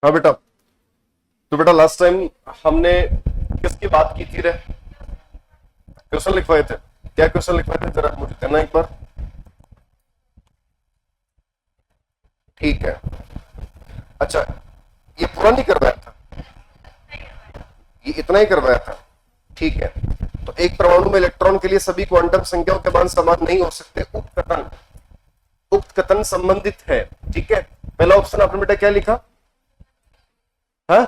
हाँ बेटा, तो बेटा लास्ट टाइम हमने किसकी बात की थी रे? क्वेश्चन लिखवाए थे, क्या क्वेश्चन लिखवाए थे जरा मुझे कहना एक बार। ठीक है, अच्छा ये पूरा नहीं करवाया था, ये इतना ही करवाया था। ठीक है, तो एक परमाणु में इलेक्ट्रॉन के लिए सभी क्वांटम संख्याओं के मान समान नहीं हो सकते, उक्त कथन संबंधित है। ठीक है, पहला ऑप्शन आपने बेटा क्या लिखा? है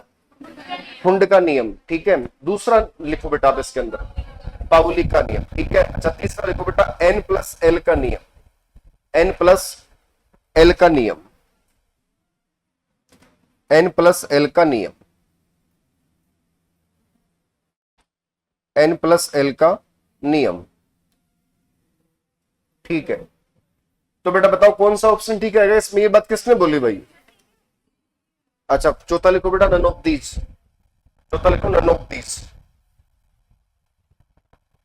हुंड का नियम। ठीक है, दूसरा लिखो बेटा आप इसके अंदर पाउली का नियम। ठीक है, अच्छा तीसरा लिखो बेटा एन प्लस एल का नियम, एन प्लस एल का नियम, एन प्लस एल का नियम, एन प्लस एल का नियम। ठीक है, तो बेटा बताओ कौन सा ऑप्शन ठीक है इसमें? ये बात किसने बोली भाई? अच्छा चौथा लिखो बेटा नन ऑफ दीज, चौथा लिखो नन ऑफ दीज।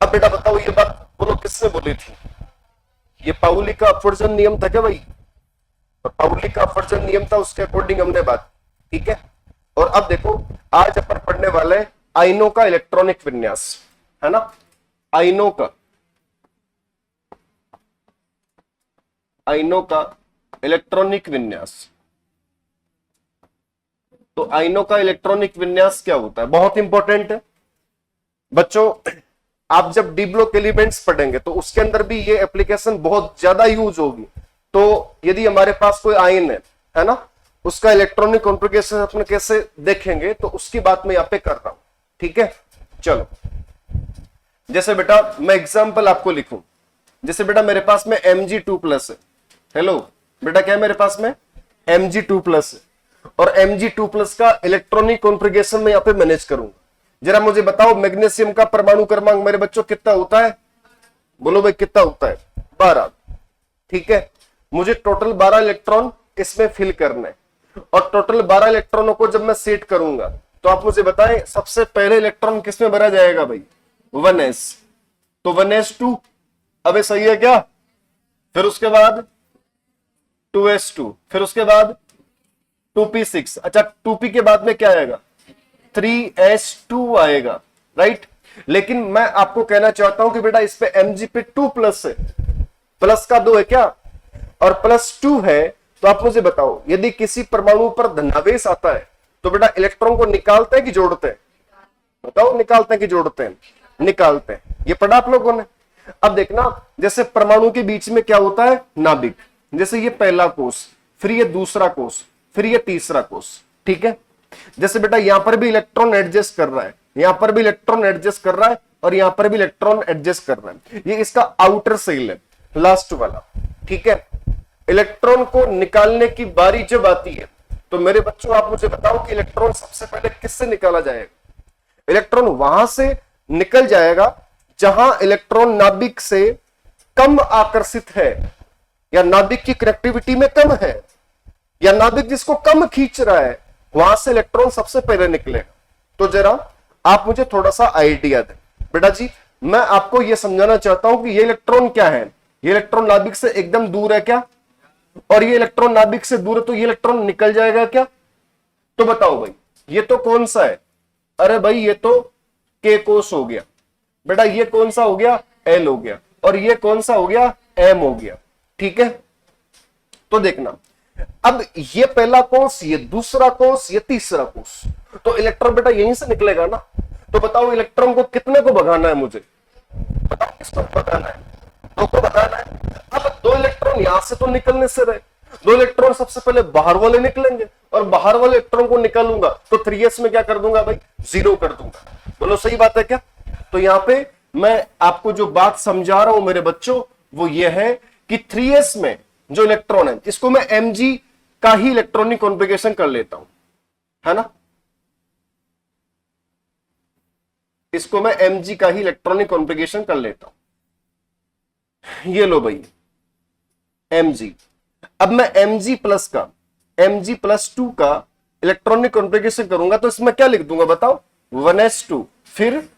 अब बेटा बताओ ये बात बोलो किसने बोली थी? ये पाउली का अपवर्जन नियम था क्या भाई? और पाउली का अपवर्जन नियम था, उसके अकॉर्डिंग हमने बात। ठीक है, और अब देखो आज अपन पढ़ने वाले आयनों का इलेक्ट्रॉनिक विन्यास, है ना? आयनों का, आयनों का इलेक्ट्रॉनिक विन्यास। तो आयनों का इलेक्ट्रॉनिक विन्यास क्या होता है? बहुत इंपॉर्टेंट है बच्चों। आप जब डी ब्लॉक एलिमेंट्स पढ़ेंगे तो उसके अंदर भी ये एप्लीकेशन बहुत ज्यादा यूज होगी। तो यदि हमारे पास कोई आयन है ना, उसका इलेक्ट्रॉनिक कॉन्फ़िगरेशन अपन कैसे देखेंगे, तो उसकी बात मैं यहां पे कर रहा हूं। ठीक है, चलो जैसे बेटा मैं एग्जांपल आपको लिखूं, जैसे बेटा मेरे पास में Mg2+ है। हेलो बेटा, क्या है मेरे पास में? Mg2+ है, और Mg2+ का इलेक्ट्रॉनिक कॉन्फ़िगरेशन मैं यहां पे मैनेज करूंगा। जरा मुझे बताओ मैग्नीशियम का परमाणु क्रमांक मेरे बच्चों कितना होता है? बोलो भाई कितना होता है? 12। ठीक है, मुझे टोटल 12 इलेक्ट्रॉन इसमें फिल करना है, और टोटल 12 इलेक्ट्रॉनों को जब मैं सेट करूंगा तो आप मुझे बताएं सबसे पहले इलेक्ट्रॉन किसमें भरा जाएगा भाई? 1s, तो 1s2। अबे सही है क्या? फिर उसके बाद 2s2, फिर उसके बाद 2p6। अच्छा 2p के बाद में क्या आएगा? 3s2 आएगा, राइट? लेकिन मैं आपको कहना चाहता हूं कि बेटा इस पे Mg पे 2+ है, प्लस का 2 है क्या, और +2 है। तो आप मुझे बताओ यदि किसी परमाणु पर धनावेश आता है तो बेटा इलेक्ट्रॉन को निकालते हैं कि जोड़ते हैं? बताओ निकालते हैं कि जोड़ते हैं? निकालते हैं। ये पढ़ा आप लोगों ने। अब देखना जैसे परमाणु के बीच में क्या होता है? नाभिक। जैसे ये पहला कोष, फिर ये दूसरा कोष, फिर ये तीसरा कोष। ठीक है, जैसे बेटा यहां पर भी इलेक्ट्रॉन एडजस्ट कर रहा है, यहां पर भी इलेक्ट्रॉन एडजस्ट कर रहा है, और यहां पर भी इलेक्ट्रॉन एडजस्ट कर रहा है। ये इसका आउटर सेल है, लास्ट वाला। ठीक है, इलेक्ट्रॉन को निकालने की बारी जब आती है तो मेरे बच्चों आप मुझे बताओ कि इलेक्ट्रॉन सबसे पहले किससे निकाला जाएगा? इलेक्ट्रॉन वहां से निकल जाएगा जहां इलेक्ट्रॉन नाभिक से कम आकर्षित है, या नाभिक की कनेक्टिविटी में कम है, या नाभिक जिसको कम खींच रहा है, वहां से इलेक्ट्रॉन सबसे पहले निकलेगा। तो जरा आप मुझे थोड़ा सा आइडिया दें बेटा जी। मैं आपको यह समझाना चाहता हूं कि ये इलेक्ट्रॉन क्या है? ये इलेक्ट्रॉन नाभिक से एकदम दूर है क्या? और ये इलेक्ट्रॉन नाभिक से दूर है, तो ये इलेक्ट्रॉन निकल जाएगा क्या? तो बताओ भाई ये तो कौन सा है? अरे भाई ये तो के कोष हो गया बेटा, ये कौन सा हो गया? एल हो गया, और ये कौन सा हो गया? एम हो गया। ठीक है, तो देखना अब ये पहला कोष, ये दूसरा कोष, ये तीसरा कोष, तो इलेक्ट्रॉन बेटा यहीं से निकलेगा ना। तो बताओ इलेक्ट्रॉन को कितने को भगाना है मुझे? बताओ किसको भगाना है? दो को भगाना है। अब 2 इलेक्ट्रॉन यहां से तो निकलने से रहे, 2 इलेक्ट्रॉन सबसे पहले बाहर वाले निकलेंगे, और बाहर वाले इलेक्ट्रॉन को निकालूंगा तो 3s में क्या कर दूंगा भाई? 0 कर दूंगा। बोलो सही बात है क्या? तो यहां पे मैं आपको जो बात समझा रहा हूं मेरे बच्चों, वो ये है कि 3s में जो इलेक्ट्रॉन है इसको मैं Mg का ही इलेक्ट्रॉनिक कॉन्फ़िगरेशन कर लेता हूं, है ना? इसको मैं Mg का ही इलेक्ट्रॉनिक कॉन्फ़िगरेशन कर लेता हूं। ये लो भाई Mg। अब मैं Mg+2 का इलेक्ट्रॉनिक कॉन्फ़िगरेशन करूंगा तो इसमें क्या लिख दूंगा बताओ? 1s2, फिर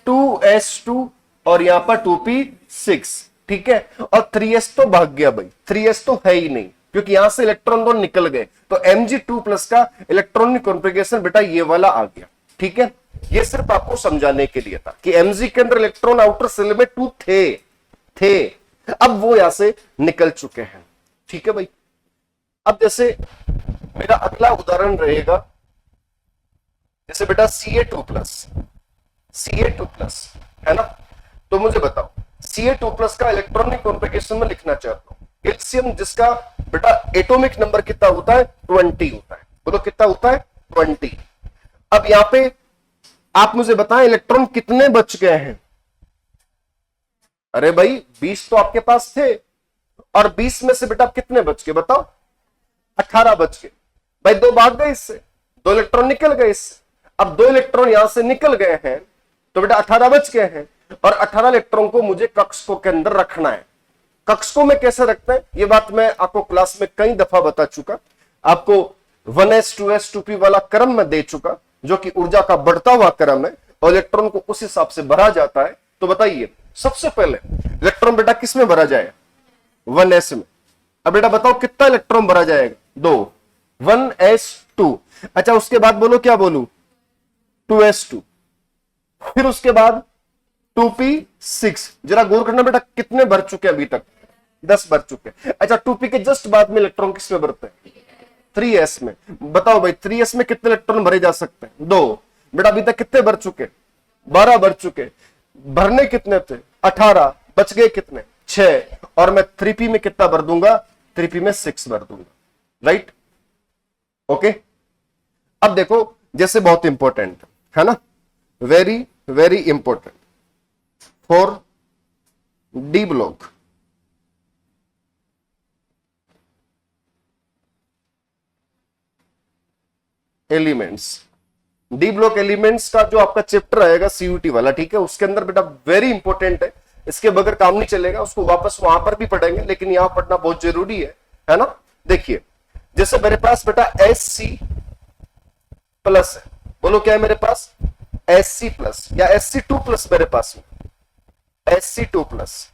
2s2, और यहां पर 2p6। ठीक है, और 3s तो भाग गया भाई, 3s तो है ही नहीं, क्योंकि यहां से इलेक्ट्रॉन दोनों निकल गए। तो Mg2+ का इलेक्ट्रॉनिक कॉन्फ़िगरेशन बेटा ये वाला आ गया। ठीक है, ये सिर्फ आपको समझाने के लिए था कि Mg के अंदर इलेक्ट्रॉन आउटर सेल में 2 थे, अब वो यहां से निकल चुके हैं। ठीक है भाई, अब जैसे मेरा अगला उदाहरण रहेगा, जैसे बेटा Ca2+ है ना, तो मुझे बताओ Ca2+ का इलेक्ट्रॉनिक कॉन्फ़िगरेशन में लिखना चाहता हूं। कैल्शियम जिसका बेटा एटॉमिक नंबर कितना होता है, 20 होता है। बोलो कितना होता है, 20। अब यहां पे आप मुझे बताएं इलेक्ट्रॉन कितने बच गए हैं। अरे भाई 20 तो आपके पास थे, और 20 में से बेटा कितने बच गए बताओ, 18 बच गए। भाई 2 भाग गए इससे, 2 इलेक्ट्रॉन निकल गए इससे। अब 2 इलेक्ट्रॉन यहां से निकल गए हैं तो बेटा 18 बच गए हैं, और 18 इलेक्ट्रॉन को मुझे कक्षकों के अंदर रखना है। कक्षकों में कैसे रखते हैं ये बात मैं आपको क्लास में कई दफा बता चुका। आपको 1s 2s 2p वाला क्रम में दे चुका, जो कि ऊर्जा का बढ़ता हुआ क्रम है, और इलेक्ट्रॉन को उस हिसाब से भरा जाता है। तो बताइए सबसे पहले इलेक्ट्रॉन बेटा किस में भरा जाएगा, 1s में। अब बेटा बताओ कितना इलेक्ट्रॉन भरा जाएगा, 2, 1s2। अच्छा उसके बाद बोलो क्या बोलू, 2s2। फिर उसके बाद 2p6। जरा गौर करना बेटा कितने भर चुके अभी तक, 10 भर चुके। अच्छा 2p के जस्ट बाद में इलेक्ट्रॉन किस में भरते हैं, 3s में। बताओ भाई 3s में कितने इलेक्ट्रॉन भरे जा सकते हैं, 2। बेटा अभी तक कितने भर चुके, 12 भर चुके। भरने कितने थे, 18। बच गए कितने, 6। और मैं 3p में कितना भर दूंगा, 3p में 6 भर दूंगा। Right, okay. अब देखो जैसे बहुत इंपॉर्टेंट है ना, very very important for D block. Elements, D block elements का जो आपका चैप्टर आएगा सीयूटी वाला, ठीक है, उसके अंदर बेटा वेरी इंपॉर्टेंट है, इसके बगैर काम नहीं चलेगा। उसको वापस वहां पर भी पढ़ेंगे, लेकिन यहां पढ़ना बहुत जरूरी है ना। देखिए जैसे मेरे पास बेटा Sc+ है, बोलो क्या है मेरे पास, Sc+ या Sc2+ मेरे पास में, Sc2+।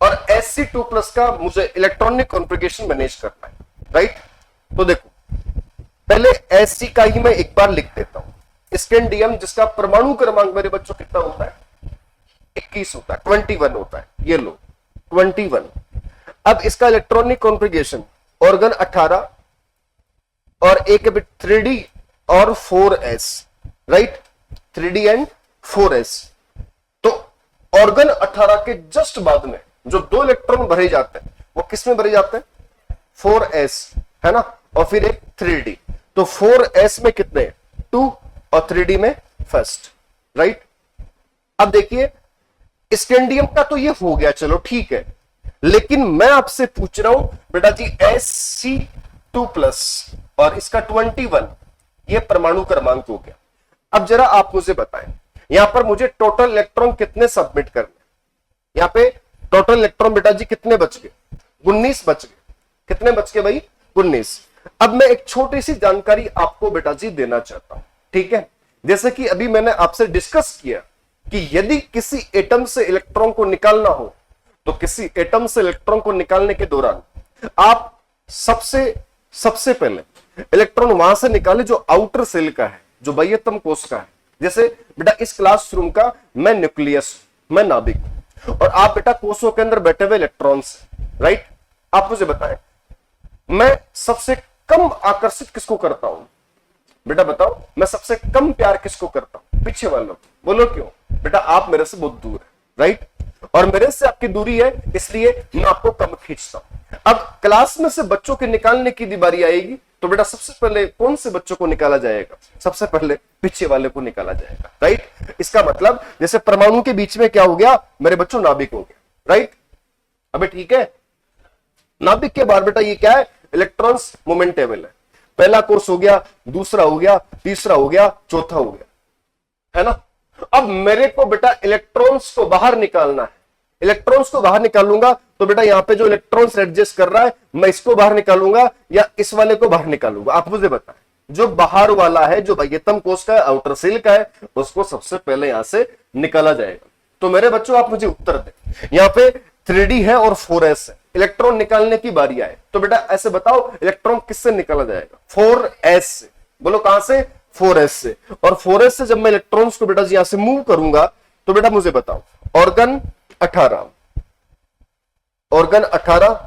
और Sc2+ का मुझे इलेक्ट्रॉनिक कॉन्फ़िगरेशन मैनेज करना है। राइट, तो देखो पहले Sc का ही मैं एक बार लिख देता हूं। स्कैंडियम जिसका परमाणु क्रमांक मेरे बच्चों कितना होता है, 21 होता है, 21 होता है। ये लो 21। अब इसका इलेक्ट्रॉनिक कॉन्फ़िगरेशन ऑर्गन 18 और एक बिट 3d और 4s। Right, 3d and 4s। तो ऑर्गन 18 के जस्ट बाद में जो 2 इलेक्ट्रॉन भरे जाते हैं वो किस में भरे जाते हैं, 4s है ना, और फिर एक 3d। तो 4s में कितने, 2 और 3d में फर्स्ट। राइट, अब देखिए स्कैंडियम का तो ये हो गया, चलो ठीक है, लेकिन मैं आपसे पूछ रहा हूं बेटा जी Sc2+ और इसका 21, ये परमाणु क्रमांक हो गया। अब जरा आप मुझे बताएं यहां पर मुझे टोटल इलेक्ट्रॉन कितने सबमिट करने, यहां पे टोटल इलेक्ट्रॉन बेटा जी कितने बच गए, 19 बच गए। कितने बच गए भाई, 19। अब मैं एक छोटी सी जानकारी आपको बेटा जी देना चाहता हूं, ठीक है। जैसे कि अभी मैंने आपसे डिस्कस किया कि यदि किसी एटम से इलेक्ट्रॉन को निकालना हो, तो किसी एटम से इलेक्ट्रॉन को निकालने के दौरान आप सबसे पहले इलेक्ट्रॉन वहां से निकाले जो आउटर सेल का है, जो बाह्यतम कोश का है। जैसे बेटा इस क्लासरूम का मैं न्यूक्लियस, मैं नाभिक, और आप बेटा कोशों के अंदर बैठे हुए इलेक्ट्रॉन्स। राइट, आप मुझे बताएं मैं सबसे कम आकर्षित किसको करता हूं, बेटा बताओ मैं सबसे कम प्यार किसको करता हूं, पीछे वालों। बोलो क्यों, बेटा आप मेरे से बहुत दूर है। राइट, और मेरे से आपकी दूरी है इसलिए मैं आपको कम खींचता हूं। अब क्लास में से बच्चों के निकालने की बारी आएगी तो बेटा सबसे पहले कौन से बच्चों को निकाला जाएगा, सबसे पहले पीछे वाले को निकाला जाएगा। राइट, इसका मतलब जैसे परमाणु के बीच में क्या हो गया मेरे बच्चों, नाभिक हो गया। राइट, अबे ठीक है, नाभिक के बाद बेटा ये क्या है, इलेक्ट्रॉन्स मोमेंटेबल है। पहला कोर्स हो गया, दूसरा हो गया, तीसरा हो गया, चौथा हो गया, है ना। अब मेरे को बेटा इलेक्ट्रॉन्स को बाहर निकालना है। इलेक्ट्रॉन्स को बाहर निकालूंगा तो बेटा यहां पे जो इलेक्ट्रॉन्स एडजस्ट कर रहा है, मैं इसको बाहर निकालूंगा या इस वाले को बाहर निकालूंगा। आप मुझे बताएं, जो बाहर वाला है, जो बाह्यतम कोश का है, आउटर सेल का है, उसको सबसे पहले यहां से निकाला जाएगा। तो मेरे बच्चों आप मुझे उत्तर दें, यहां पे 3d है और 4s है। इलेक्ट्रॉन निकालने की बारी आए तो बेटा ऐसे बताओ इलेक्ट्रॉन किससे निकाला जाएगा? 4s से। बोलो कहां से? 4s से। और 4s से जब मैं इलेक्ट्रॉन्स को बेटा जी यहां से मूव करूंगा तो बेटा मुझे बताओ ऑर्गन 18, ऑर्गन 18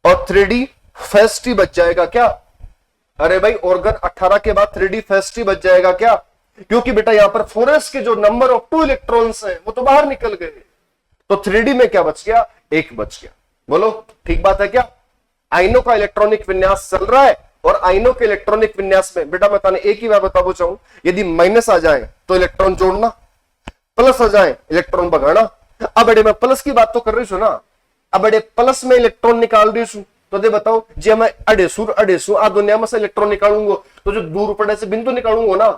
और 3d फर्स्ट ही बच जाएगा क्या? अरे भाई ऑर्गन 18 के बाद 3d फर्स्ट ही बच जाएगा क्या? क्योंकि बेटा यहां पर 4s के जो नंबर ऑफ 2 इलेक्ट्रॉन्स हैं वो तो बाहर निकल गए, तो 3d में क्या बच गया? 1 बच गया। बोलो ठीक बात है क्या? आयनों का इलेक्ट्रॉनिक विन्यास चल रहा है और आयनों के इलेक्ट्रॉनिक विन्यास में बेटा बताने एक ही बात बताना चाहूं, यदि माइनस आ जाए तो इलेक्ट्रॉन जोड़ना, प्लस आ जाए इलेक्ट्रॉन भगाना। अब बड़े मैं प्लस की बात तो कर रही हूं ना, अब बड़े प्लस में इलेक्ट्रॉन निकाल रही हूं तो दे बताओ जी मैं अड़ेसू आ दुनिया में से इलेक्ट्रॉन निकालूंगा तो जो दूर पड़े से बिंदु निकालूंगा ना,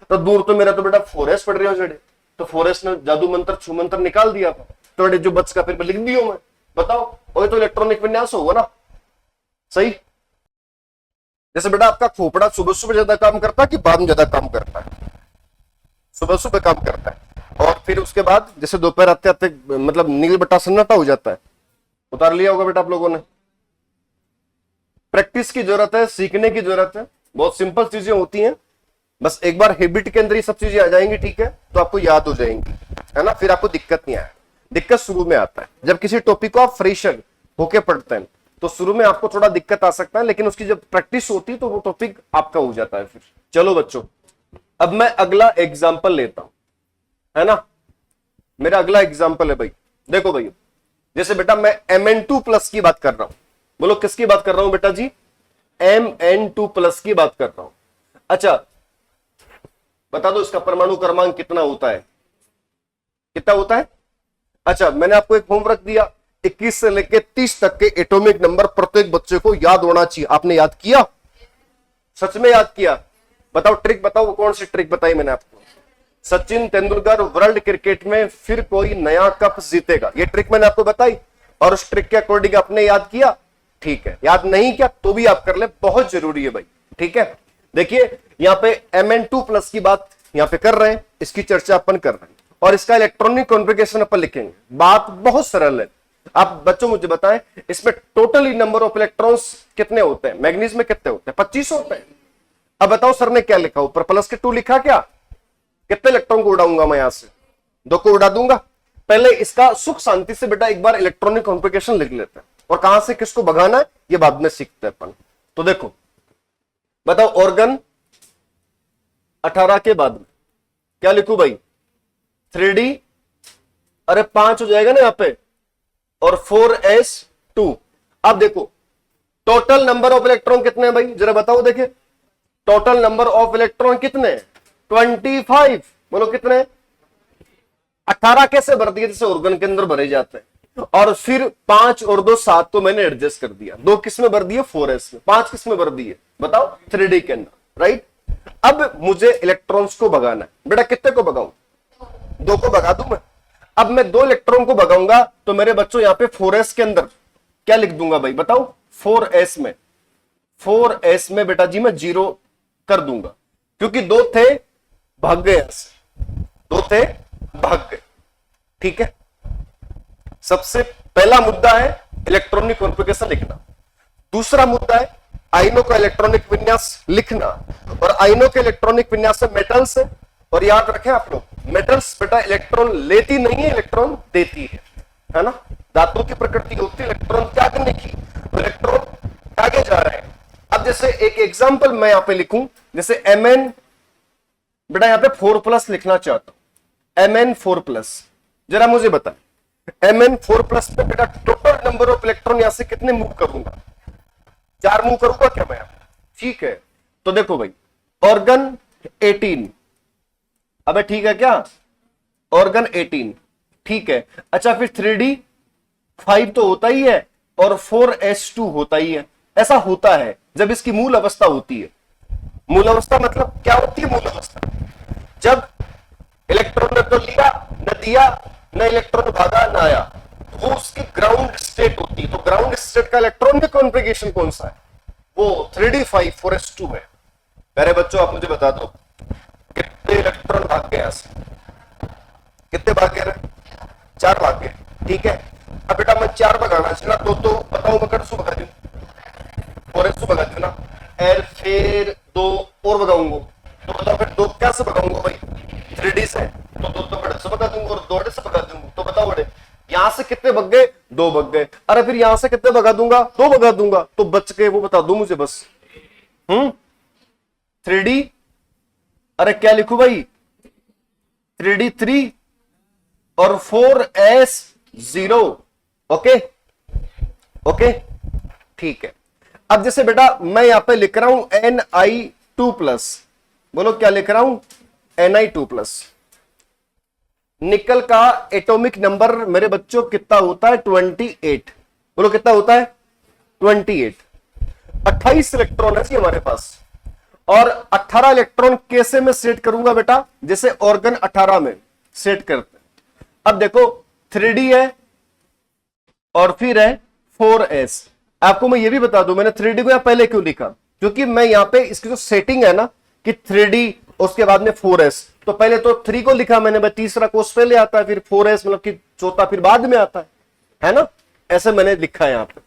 तो दूर तो मेरा तो बेटा 4s पड़ रही हो जड़े, तो 4s ने जादू मंत्र छू मंत्र निकाल दिया तो बड़े जो बच का फिर लिख दियो मैं, बताओ वही तो इलेक्ट्रॉनिक विन्यास होगा ना। सही। जैसे बेटा आपका खोपड़ा सुबह सुबह ज्यादा काम करता है कि बाद में ज्यादा काम करता है? सुबह सुबह काम करता है और फिर उसके बाद जैसे दोपहर आते आते मतलब नील बटा सन्नाटा हो जाता है। उतार लिया होगा बेटा आप लोगों ने। प्रैक्टिस की जरूरत है, सीखने की जरूरत है, बहुत सिंपल चीजें होती हैं, बस एक बार हैबिट के अंदर ये सब चीजें आ जाएंगी, ठीक है, तो आपको याद हो जाएंगी, है ना, फिर आपको दिक्कत नहीं आए। दिक्कत शुरू में आता है जब किसी टॉपिक को आप फ्रेशर होके पढ़ते हैं तो शुरू में आपको थोड़ा दिक्कत आ सकता है, लेकिन उसकी जब प्रैक्टिस होती है तो वो टॉपिक आपका हो जाता है फिर। चलो बच्चों अब मैं अगला एग्जाम्पल लेता हूं, है ना, मेरा अगला एग्जाम्पल है भाई, देखो भाई जैसे बेटा मैं Mn2 प्लस की बात कर रहा हूं, बोलो किसकी बात कर रहा हूं बेटा जी? Mn2 प्लस की बात कर रहा हूं। अच्छा बता दो इसका परमाणु क्रमांक कितना होता है? कितना होता है? अच्छा मैंने आपको एक होमवर्क दिया, 21 से लेकर 30 तक के एटॉमिक नंबर प्रत्येक बच्चे को याद होना चाहिए। आपने याद किया? सच में याद किया? बताओ ट्रिक बताओ, कौन सी ट्रिक बताई मैंने आपको? सचिन तेंदुलकर वर्ल्ड क्रिकेट में फिर कोई नया कप जीतेगा, ये ट्रिक मैंने आपको बताई और उस ट्रिक के अकॉर्डिंग आपने याद किया, ठीक है। याद नहीं किया तो भी आप कर ले, बहुत जरूरी है भाई, ठीक है। देखिए यहां पे Mn2 प्लस की बात यहां पे कर रहे हैं, इसकी चर्चा अपन कर रहे हैं और इसका इलेक्ट्रॉनिक कॉन्फ़िगरेशन अपन लिखेंगे। बात बहुत सरल है। आप बच्चों मुझे बताएं इसमें टोटली नंबर ऑफ इलेक्ट्रॉन्स कितने होते हैं? मैग्नीज में कितने होते हैं? 25 होते हैं। अब बताओ सर ने क्या लिखा, ऊपर प्लस के 2 लिखा क्या? कितने इलेक्ट्रॉन को उड़ाऊंगा मैं? यहां से 2 को उड़ा दूंगा। पहले इसका सुख शांति से बेटा एक बार इलेक्ट्रॉनिक कॉन्फ़िगरेशन लिख लेते हैं और कहां से किसको भगाना है ये बाद में सीखते हैं अपन। तो देखो बताओ ऑर्गन 18 के बाद में क्या लिखूं भाई? 3d, अरे 5 हो जाएगा ना यहां पे, और 4s2। अब देखो टोटल नंबर ऑफ इलेक्ट्रॉन कितने हैं भाई, जरा बताओ। देखिए टोटल नंबर ऑफ इलेक्ट्रॉन कितने हैं? 25। बोलो कितने? 18 कैसे भर दिए जैसे ऑर्गन के अंदर भरे जाते हैं, और फिर 5 और 2 7 तो मैंने एडजस्ट कर दिया। 2 किस में भर दिए? 4s में। 5 किस में भर दिए बताओ? 3d के अंदर, राइट। अब मुझे इलेक्ट्रॉन्स को भगाना है बेटा, कितने को भगाऊं? 2 को भगा दूं मैं। अब मैं 2 इलेक्ट्रॉन को भगाऊंगा तो मेरे बच्चों यहां पे 4s के अंदर क्या लिख दूंगा भाई बताओ? 4s में बेटा जी मैं 0 कर दूंगा, क्योंकि 2 थे भाग गए, 2 थे भाग गए, ठीक है। सबसे पहला मुद्दा है इलेक्ट्रॉनिक कॉन्फ़िगरेशन लिखना। दूसरा मुद्दा है आयनों का इलेक्ट्रॉनिक विन्यास लिखना, और आयनों के इलेक्ट्रॉनिक विन्यास में मेटल्स है। और याद रखें आप लोग, मेटल्स बेटा इलेक्ट्रॉन लेती नहीं है, इलेक्ट्रॉन देती है ना। धातु की प्रकृति होती है इलेक्ट्रॉन त्यागने की, तो इलेक्ट्रॉन आगे जा रहे हैं। अब जैसे एक एग्जांपल मैं यहां पे लिखूं, जैसे Mn बेटा यहां पे 4+ लिखना चाहता हूं, Mn4+। जरा मुझे बताएं Mn4+ पे बेटा टोटल नंबर ऑफ इलेक्ट्रॉन यहां से कितने मूव करूंगा? 4 मूव करूंगा क्या मैं? ठीक है। तो देखो भाई ऑर्गन 18, अबे ठीक है क्या? ऑर्गन 18 ठीक है। अच्छा फिर 3d 5 तो होता ही है और 4s2 होता ही है। ऐसा होता है जब इसकी मूल अवस्था होती है। मूल अवस्था मतलब क्या होती है? मूल अवस्था जब इलेक्ट्रॉन ने तो लिया न दिया, न इलेक्ट्रॉन भागा न आया, वो उसकी ग्राउंड स्टेट होती है। तो ग्राउंड स्टेट का इलेक्ट्रॉनिक कॉन्फ़िगरेशन कौन सा है? वो 3d 5 4s2 है। मेरे बच्चों आप मुझे बता दो कितने इलेक्ट्रॉन भाग गए? कितने भाग गए? 4 भाग गए, ठीक है। अब बेटा मैं 4 भगाना चाहिए ना, तो बताओ मैं कट सु भगा दूं, 4s भगा दूं ना, और फिर 2 और भगाऊंगा, तो बताओ फिर 2 कैसे भगाऊंगा भाई, 3D से, तो 2 तो बड़े से भगा दूंगा और 2 से भगा दूंगा, तो बताओ बड़े यहां से कितने भग गए, 2 भग गए, अरे फिर यहां से कितने भगा दूंगा, 2 भगा दूंगा, तो बच गए वो बता दो मुझे बस। 3D, अरे क्या लिखू भाई, 3D 3 और 4s 0, ओके ओके ठीक है। अब जैसे बेटा मैं यहां पे लिख रहा हूं Ni2+, बोलो क्या लिख रहा हूं, Ni2+। निकल का एटॉमिक नंबर मेरे बच्चों कितना होता है, 28, बोलो कितना होता है, 28। 28 इलेक्ट्रॉन है जी हमारे पास, और 18 इलेक्ट्रॉन कैसे मैं सेट करूंगा बेटा, जैसे ऑर्गन 18 में सेट करते हैं। अब देखो 3D है और फिर है 4s। आपको मैं ये भी बता दूं मैंने 3D को यहां पहले क्यों लिखा, क्योंकि मैं यहां पे इसकी जो सेटिंग है ना कि 3D उसके बाद में 4s, तो पहले तो 3 को लिखा मैंने, मैं तीसरा कोर्स पहले आता है, फिर 4s मतलब कि चौथा फिर बाद में आता है ना, ऐसे मैंने लिखा है यहां पे।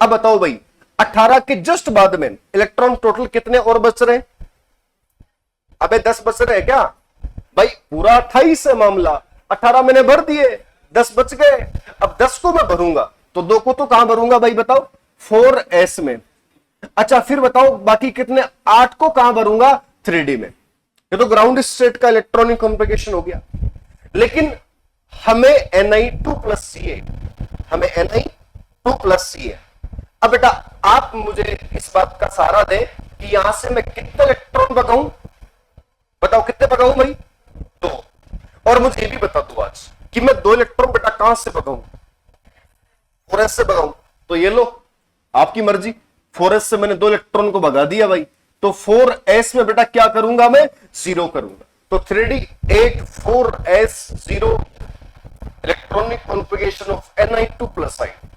अब बताओ भाई 18 के जस्ट बाद में इलेक्ट्रॉन टोटल कितने और बच रहे, अबे 10 बच रहे क्या भाई, पूरा 28 है मामला, 18 मैंने भर दिए, 10 बच गए। अब 10 को मैं भरूंगा तो 2 को तो कहां भरूंगा भाई बताओ, 4s में। अच्छा फिर बताओ बाकी कितने, 8 को कहां भरूंगा, 3D में। ये तो ग्राउंड स्टेट का इलेक्ट्रॉनिक कॉन्फ़िगरेशन हो गया, लेकिन हमें Ni2+ चाहिए, हमें Ni2+ चाहिए। अब बेटा आप मुझे इस बात का सहारा दें कि यहां से मैं कितने इलेक्ट्रॉन भगाऊं, बताओ कितने भगाऊं भाई, 2। और मुझे ये भी बता दो आज कि मैं 2 इलेक्ट्रॉन बेटा कहां से भगाऊं, 4s से भगाऊं, तो ये लो आपकी मर्जी, 4s से मैंने 2 इलेक्ट्रॉन को भगा दिया भाई, तो 4s में बेटा क्या करूंगा मैं, 0 करूंगा। तो 3D 8 4s 0 electronic configuration of Ni2+ ion,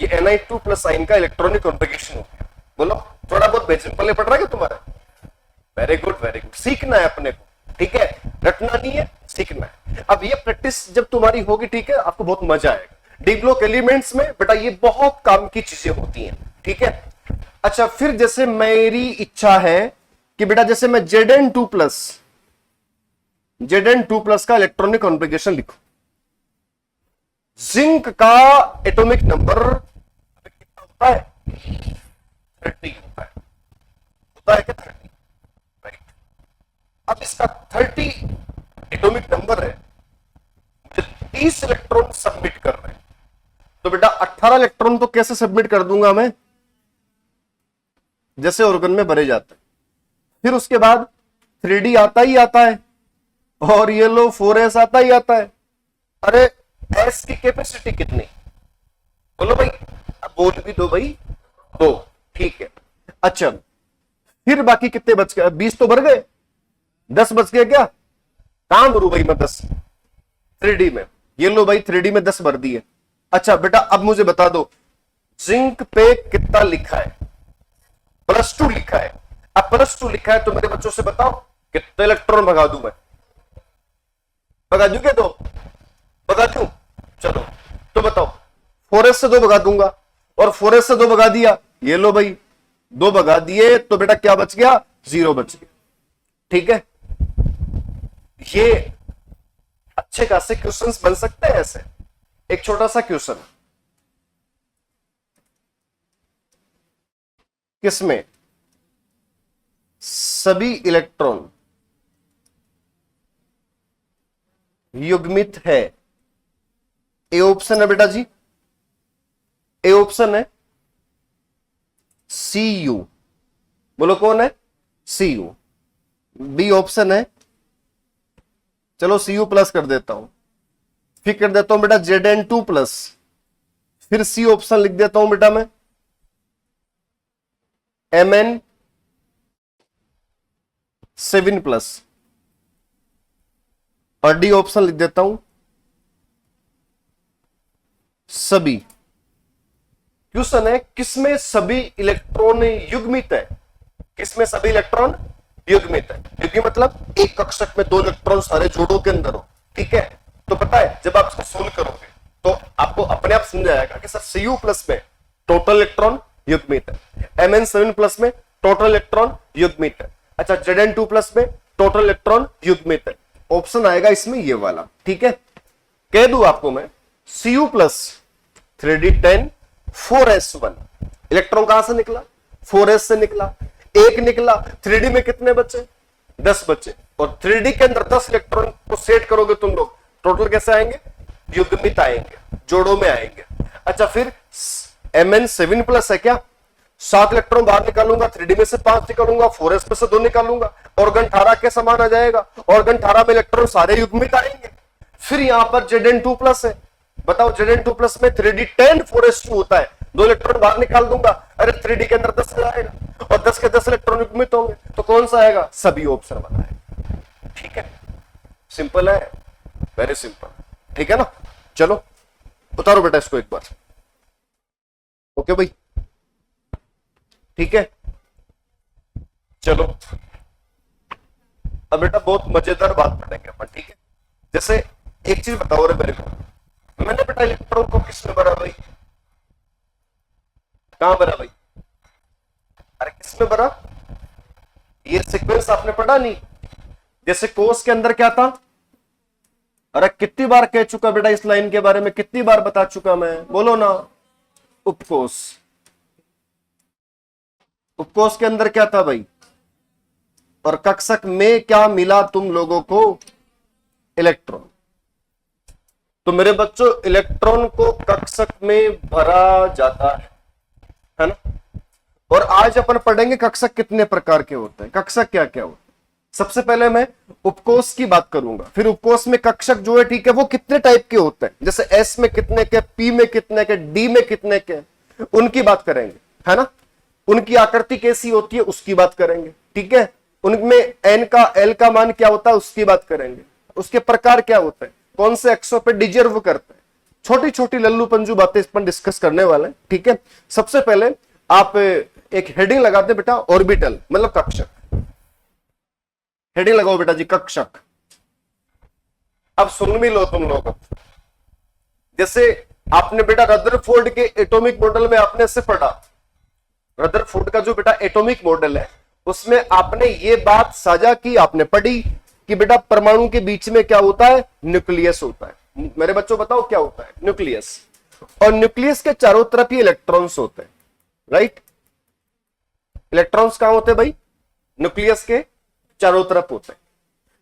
ये Ni2+ आयन का इलेक्ट्रॉनिक कॉन्फ़िगरेशन हो गया। बोलो थोड़ा बहुत बेसिक पहले पढ़ रहा है तुम्हारा, वेरी गुड वेरी गुड, सीखना है अपने को, ठीक है, रटना नहीं है, सीखना है। अब ये प्रैक्टिस जब तुम्हारी होगी ठीक है, आपको बहुत मजा आएगा। डी ब्लॉक एलिमेंट्स में बेटा ये बहुत काम की चीजें होती हैं, ठीक है। अच्छा फिर जैसे मेरी इच्छा है कि बेटा जैसे मैं Zn2+ का इलेक्ट्रॉनिक कॉन्फ़िगरेशन लिखूं, जिंक का एटॉमिक नंबर कितना होता है, 30 होता है क्या, 30, राइट। अब इसका 30 एटॉमिक नंबर है, मुझे 30 इलेक्ट्रॉन सबमिट कर रहे हैं, तो बेटा 18 इलेक्ट्रॉन तो कैसे सबमिट कर दूंगा मैं, जैसे ऑर्गन में भरे जाते हैं। फिर उसके बाद 3D आता ही आता है, और ये लो 4s आता ही आता है। अरे s की कैपेसिटी कितनी, बोलो भाई, अब बोल भी दो भाई, 2, ठीक है। अच्छा फिर बाकी कितने बच गए, 20 तो भर गए, 10 बच गए क्या, कहां भरू भाई मैं 10, 3D में, ये लो भाई 3D में 10 भर दिए। अच्छा बेटा अब मुझे बता दो जिंक पे कितना लिखा है, +2 लिखा है। अब +2 लिखा है तो मेरे बच्चों से बताओ कितने इलेक्ट्रॉन भगा दूं मैं, भगा दूं क्या, 2 भगा दूं, चलो तो बताओ 4s से 2 भगा दूंगा, और 4s से 2 भगा दिया, ये लो भाई 2 भगा दिए, तो बेटा क्या बच गया, 0 बच गया, ठीक है। ये अच्छे खासे क्वेश्चंस बन सकते हैं ऐसे। एक छोटा सा क्वेश्चन, किसमें सभी इलेक्ट्रॉन युग्मित है, ए ऑप्शन है बेटा जी, ए ऑप्शन है Cu, बोलो कौन है, Cu। बी ऑप्शन है, चलो Cu+ कर देता हूं, फिर कर देता हूं बेटा Zn2+, फिर सी ऑप्शन लिख देता हूं बेटा मैं Mn7+, और डी ऑप्शन लिख देता हूं सभी। क्वेश्चन है किसमें सभी इलेक्ट्रॉन युग्मित है, किसमें सभी इलेक्ट्रॉन युग्मित है, युग्मी मतलब एक कक्षक में 2 इलेक्ट्रॉन सारे जोड़ों के अंदर हो, ठीक है। तो पता है जब आप इसको सोल्व करोगे तो आपको अपने आप समझ आएगा कि सर Cu प्लस में टोटल इलेक्ट्रॉन युग्मित है, Mn7 प्लस में टोटल इलेक्ट्रॉन युग्मित है, अच्छा Zn2 प्लस में टोटल इलेक्ट्रॉन युग्मित है। ऑप्शन आएगा इसमें ये वाला, ठीक है। कह दूं आपको मैं Cu plus 3d10 4s1, electron कहां से निकला, 4s से निकला, एक निकला, 3d में कितने बचे, 10 बचे, और 3d के अंदर 10 इलेक्ट्रॉन को सेट करोगे तुम लोग, टोटल कैसे आएंगे, युग्मित आएंगे, जोड़ों में आएंगे। अच्छा फिर Mn7 प्लस है क्या, 7 इलेक्ट्रॉन बाहर निकालूंगा, 3d में से 5 निकालूंगा, 4s में से 2 निकालूंगा, ऑर्गन 18 के समान आ जाएगा, ऑर्गन 18 में इलेक्ट्रॉन सारे युग्मित आएंगे। फिर यहां पर Zn2 प्लस है, बताओ Zn2 प्लस में 3d10 4s2 होता है, 2 इलेक्ट्रॉन बाहर निकाल दूंगा, अरे 3d के अंदर 10 आ जाएगा, और 10 के 10 इलेक्ट्रॉन युग्मित होंगे, तो कौन सा आएगा, सभी ऑप्शन वाला है। ठीक है, सिंपल है, वेरी सिंपल, ठीक है ना। चलो उतारो बेटा इसको एक बार, ओके भाई, ठीक है। चलो अब बेटा बहुत मजेदार बात करेंगे अपन, ठीक है। जैसे एक चीज बताओ रे मेरे को, मैंने बेटा इलेक्ट्रॉन को किस में भरा भाई, कहां भरा भाई, अरे किस में भरा, ये सीक्वेंस आपने पढ़ा नहीं, जैसे कोष के अंदर क्या था, अरे कितनी बार कह चुका बेटा इस लाइन के बारे में, कितनी बार बता चुका मैं, बोलो ना, उपकोष, उपकोष के अंदर क्या था भाई, और कक्षक में क्या मिला तुम लोगों को, इलेक्ट्रॉन। तो मेरे बच्चों इलेक्ट्रॉन को कक्षक में भरा जाता है ना। और आज अपन पढ़ेंगे कक्षक कितने प्रकार के होते हैं, कक्षक क्या क्या होते हैं। सबसे पहले मैं उपकोष की बात करूंगा, फिर उपकोष में कक्षक जो है, ठीक है, वो कितने टाइप के होते हैं, जैसे एस में कितने के, पी में कितने के, डी में कितने के, उनकी बात करेंगे, है ना। उनकी आकृति कैसी होती है उसकी बात करेंगे, ठीक है। उनमें एन का, एल का मान क्या होता है उसकी बात करेंगे, उसके प्रकार क्या होते हैं, कौन से अक्षों पे डिजर्व करते हैं, छोटी छोटी लल्लू पंजू बातें इस पर डिस्कस करने वाले हैं, ठीक है। सबसे पहले आप एक हेडिंग लगाते बेटा, ऑर्बिटल मतलब कक्षक, हेडिंग लगाओ बेटा जी, कक्षक। अब सुन भी लो तुम लोग, जैसे आपने बेटा रदरफोर्ड के एटॉमिक मॉडल में आपने से पढ़ा, रदरफोर्ड का जो बेटा एटॉमिक मॉडल है उसमें आपने ये बात साझा की, आपने पढ़ी कि बेटा परमाणु के बीच में क्या होता है, न्यूक्लियस होता है। मेरे बच्चों बताओ क्या होता है, न्यूक्लियस, और न्यूक्लियस के चारों तरफ ही इलेक्ट्रॉन्स होते हैं, राइट। इलेक्ट्रॉन्स कहां होते हैं भाई, न्यूक्लियस के चारों तरफ होते हैं,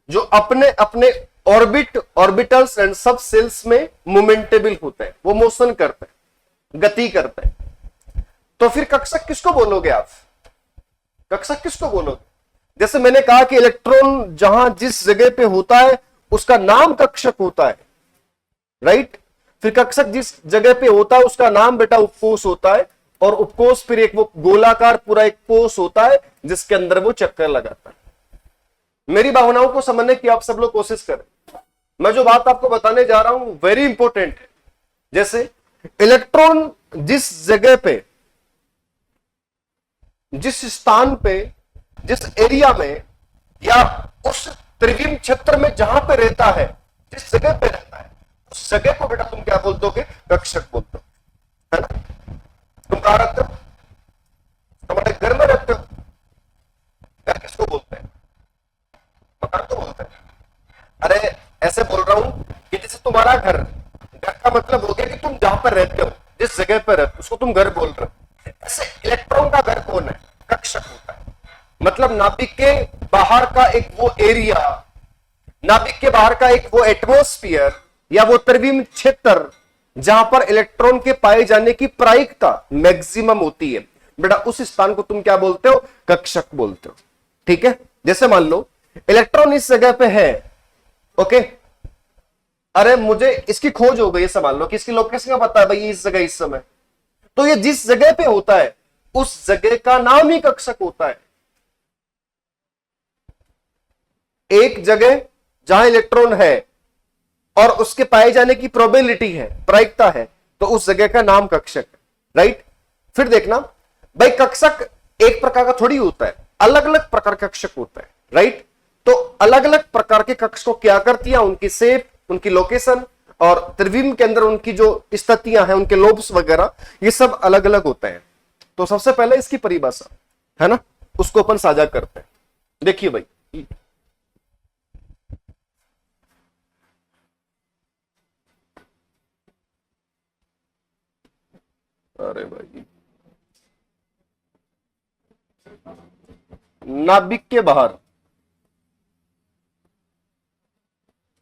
जो अपने अपने ऑर्बिटल्स एंड सब सेल्स में मोमेंटेबल होते हैं, वो मोशन करते हैं, गति करते हैं। तो फिर कक्षक किसको बोलोगे आप, कक्षक किसको बोलोगे, जैसे मैंने कहा कि इलेक्ट्रॉन जहां जिस जगह पे होता है उसका नाम कक्षक होता है, राइट। फिर कक्षक जिस जगह पे होता है उसका नाम बेटा उपकोष होता है, और उपकोष फिर एक वो गोलाकार पूरा एक कोष होता है जिसके अंदर वो चक्कर लगाता है। मेरी भावनाओं को समझने की आप सब लोग कोशिश करें, मैं जो बात आपको बताने जा रहा हूं वेरी इंपॉर्टेंट है। जैसे इलेक्ट्रॉन जिस जगह पे, जिस स्थान पे, जिस एरिया में, या उस त्रिविम क्षेत्र में जहां पे रहता है, जिस जगह पे रहता है, उस जगह को बेटा तुम क्या बोल दोगे, कक्षक बोलते हो, है ना। तुम कहां रहते हो, तुम्हारे घर में रहते हो, घर किसको बोलते हैं, मकान को बोलते हैं। अरे ऐसे बोल रहा हूं कि जैसे तुम्हारा घर, घर का मतलब हो गया कि तुम जहां पर रहते हो, जिस जगह पर रहते हो उसको तुम घर बोल रहे हो। ऐसे इलेक्ट्रॉन का घर कौन है, कक्षक होता है, मतलब नाभिक के बाहर का एक वो एरिया, नाभिक के बाहर का एक वो एटमॉस्फेयर या वो त्रिविम क्षेत्र जहां पर इलेक्ट्रॉन के पाए जाने की प्रायिकता मैक्सिमम होती है, बेटा उस स्थान को तुम क्या बोलते हो, कक्षक बोलते हो, ठीक है। जैसे मान लो इलेक्ट्रॉन इस जगह पे है, ओके, अरे मुझे इसकी खोज हो गई, ऐसा मान लो कि इसकी लोकेशन का पता है भाई इस जगह इस समय, तो ये जिस जगह पे होता है उस जगह का नाम ही कक्षक होता है। एक जगह जहां इलेक्ट्रॉन है और उसके पाए जाने की प्रोबेबिलिटी है, प्रायिकता है, तो उस जगह का नाम कक्षक है, राइट। फिर देखना भाई कक्षक एक प्रकार का थोड़ी होता है, अलग अलग प्रकार का कक्षक होता है, राइट। तो अलग अलग प्रकार के कक्ष को क्या करती है, उनकी शेप, उनकी लोकेशन और त्रिविम के अंदर उनकी जो स्थितियां हैं, उनके लोब्स वगैरह, ये सब अलग अलग होते हैं। तो सबसे पहले इसकी परिभाषा है ना, उसको अपन साझा करते हैं। देखिए भाई, अरे भाई, नाभिक के बाहर,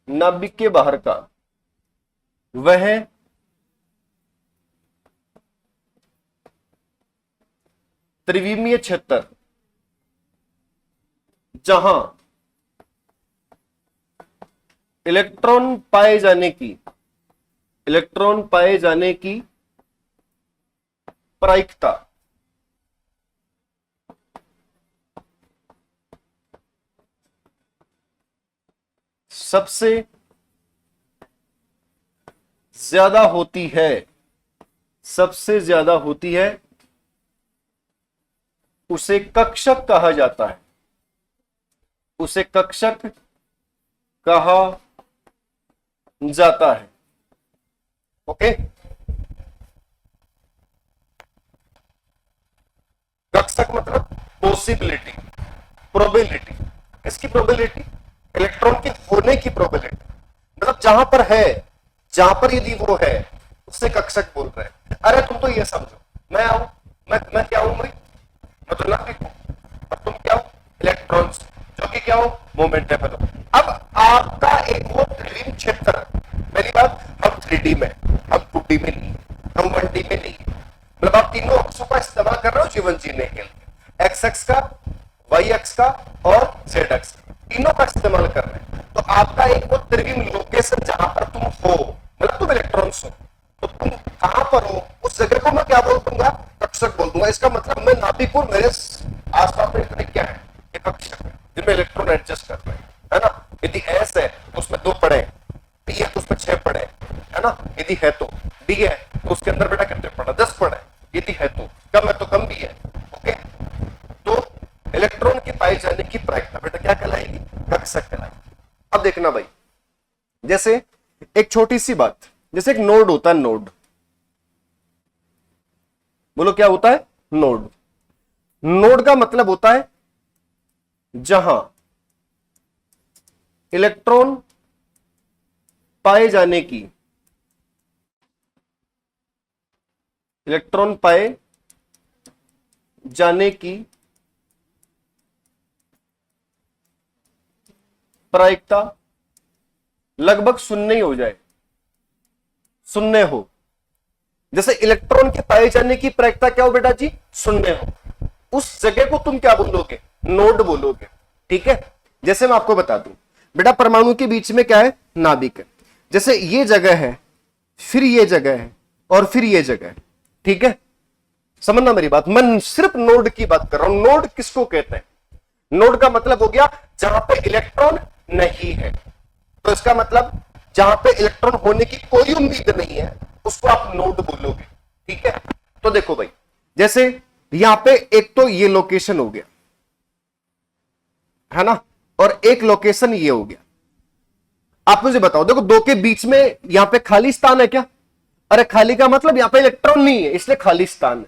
नाभिक के बाहर का वह त्रिविमीय क्षेत्र जहां इलेक्ट्रॉन पाए जाने की, इलेक्ट्रॉन पाए जाने की प्रायिकता सबसे ज्यादा होती है, सबसे ज्यादा होती है, उसे कक्षक कहा जाता है, उसे कक्षक कहा जाता है। ओके, कक्षक मतलब पॉसिबिलिटी, प्रोबेबिलिटी। किसकी प्रोबेबिलिटी? इलेक्ट्रॉन के होने की प्रोबेबिलिटी, मतलब जहां पर है, जहां पर यदि वो है, उससे कक्षक बोल रहे हैं। अरे तुम तो ये समझो, मैं आऊं, मैं क्या हूं भाई? मैं तो नाभिक हूं, अब तुम क्या हो? इलेक्ट्रॉन्स, जो कि क्या हो? मोमेंटेबल हो। अब आपका एक वो त्रिविम क्षेत्र, पहली बात, हम 3D में, हम 2D में नहीं, हम 1D में नहीं, मतलब आप तीनों अक्षों का इस्तेमाल कर रहे हो जीवन जीने के लिए, एक्स एक्स का, वाई एक्स का और जेड एक्स का, तीनों का इस्तेमाल कर रहे हैं। तो आपका एक वो त्रिविम लोकेशन जहां पर तुम हो, मतलब तुम इलेक्ट्रॉन्स हो, तो तुम कहां पर हो, उस जगह को मैं क्या बोल दूंगा? कक्षक बोल दूंगा। इसका मतलब मैं नाभिक हूं, मेरे आसपास में इतने क्या है? एक कक्षक है जिनमें इलेक्ट्रॉन एडजस्ट कर रहे हैं, है ना। यदि एस है तो उसमें 2 पड़े, पी है तो उसमें 6 पड़े, है ना। यदि है तो डी है तो उसके अंदर बेटा कितने पड़े? 10 पड़े। यदि है तो कम है तो कम भी है। ओके, तो इलेक्ट्रॉन की पाए जाने की प्रायिकता बेटा क्या कहलाएगी? कक्षक कहलाएगी। अब देखना भाई, जैसे एक छोटी सी बात, जैसे एक नोड होता है, नोड, बोलो क्या होता है? नोड। नोड का मतलब होता है जहां इलेक्ट्रॉन पाए जाने की, इलेक्ट्रॉन पाए जाने की प्रायिकता लगभग शून्य ही हो जाए, शून्य हो। जैसे इलेक्ट्रॉन के पाए जाने की प्रायिकता क्या हो बेटा जी? शून्य हो। उस जगह को तुम क्या बोलोगे? नोड बोलोगे। ठीक है, जैसे मैं आपको बता दूं बेटा, परमाणु के बीच में क्या है? नाभिक है। जैसे ये जगह है, फिर ये जगह है, और फिर ये जगह है। ठीक है, समझना मेरी बात, मैं सिर्फ नोड की बात कर रहा हूं। नोड किसको कहते हैं? नोड का मतलब हो गया जहां पे इलेक्ट्रॉन नहीं है। तो इसका मतलब जहां पे इलेक्ट्रॉन होने की कोई उम्मीद नहीं है, उसको आप नोड बोलोगे। ठीक है, तो देखो भाई, जैसे यहां पे एक तो ये लोकेशन हो गया, है ना, और एक लोकेशन ये हो गया। आप मुझे बताओ, देखो दो के बीच में यहां पे खाली स्थान है क्या? अरे खाली का मतलब यहां पे इलेक्ट्रॉन नहीं है, इसलिए खाली स्थान है।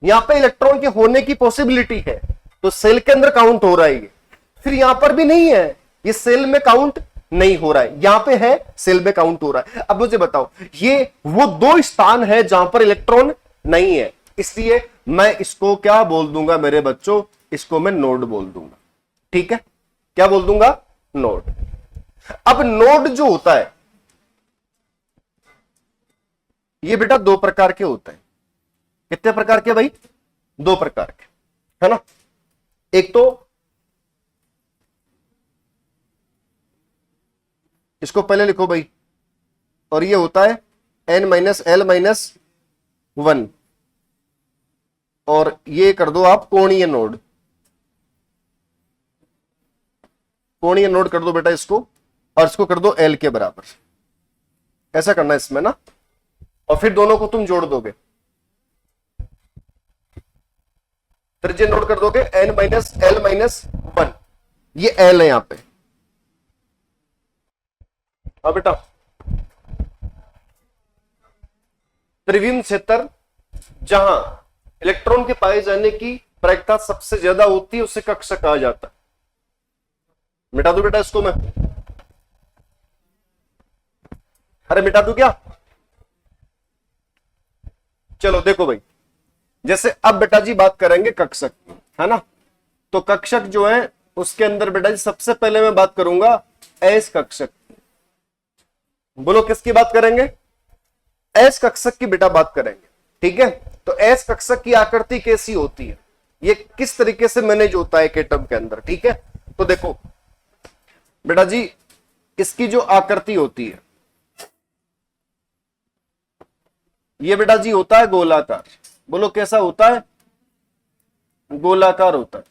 यहां पे इलेक्ट्रॉन के होने की पॉसिबिलिटी है, तो सेल के अंदर काउंट हो रहा है ये। फिर यहां पर भी नहीं है, ये सेल में काउंट नहीं हो रहा है, यहां पे है, सेल में काउंट हो रहा है। अब मुझे बताओ, ये वो 2 स्थान है जहां पर इलेक्ट्रॉन नहीं है, इसलिए मैं इसको क्या बोल दूंगा मेरे बच्चों? इसको मैं नोड बोल दूंगा। ठीक है, क्या बोल दूंगा? नोड। अब नोड जो होता है, ये बेटा 2 प्रकार के होते हैं। कितने प्रकार के भाई? 2 प्रकार के, है ना। एक तो इसको पहले लिखो भाई, और ये होता है n-l-1, और ये कर दो आप कोणीय नोड। कोणीय नोड कर दो बेटा इसको, और इसको कर दो l के बराबर। ऐसा करना है इसमें ना, और फिर दोनों को तुम जोड़ दोगे, त्रिज्य नोड कर दोगे n-l-1, ये l है यहां पे। हाँ बेटा, त्रिविम क्षेत्र जहां इलेक्ट्रॉन के पाए जाने की प्रायिकता सबसे ज्यादा होती है उसे कक्षक कहा जाता है। मिटा दू बेटा इसको मैं, अरे मिटा दू क्या? चलो देखो भाई, जैसे अब बेटा जी बात करेंगे कक्षक, है ना। तो कक्षक जो है उसके अंदर बेटा जी सबसे पहले मैं बात करूंगा एस कक्षक। बोलो किसकी बात करेंगे? एस कक्षक की बेटा बात करेंगे, ठीक है। तो एस कक्षक की आकृति कैसी होती है, ये किस तरीके से मैनेज होता है एक एटम के अंदर, ठीक है। तो देखो बेटा जी, इसकी जो आकृति होती है ये बेटा जी होता है गोलाकार। बोलो कैसा होता है? गोलाकार होता है,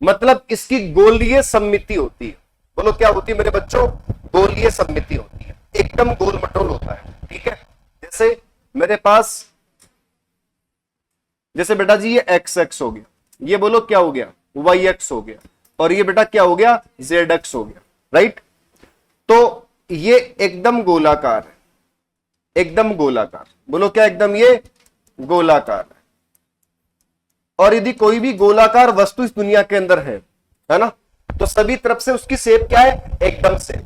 मतलब इसकी गोलीय सममिति होती है। बोलो क्या होती है मेरे बच्चों? गोलीय सममिति होती है, एकदम गोल मटोल होता है, ठीक है। जैसे मेरे पास, जैसे बेटा जी ये एक्स एक्स हो गया, ये बोलो क्या हो गया? वाई एक्स हो गया, और ये बेटा क्या हो गया? जेड एक्स हो गया, राइट। तो ये एकदम गोलाकार है, एकदम गोलाकार। बोलो क्या? एकदम ये गोलाकार है। और यदि कोई भी गोलाकार वस्तु इस दुनिया के अंदर है ना, तो सभी तरफ से उसकी शेप क्या है? एकदम सेम,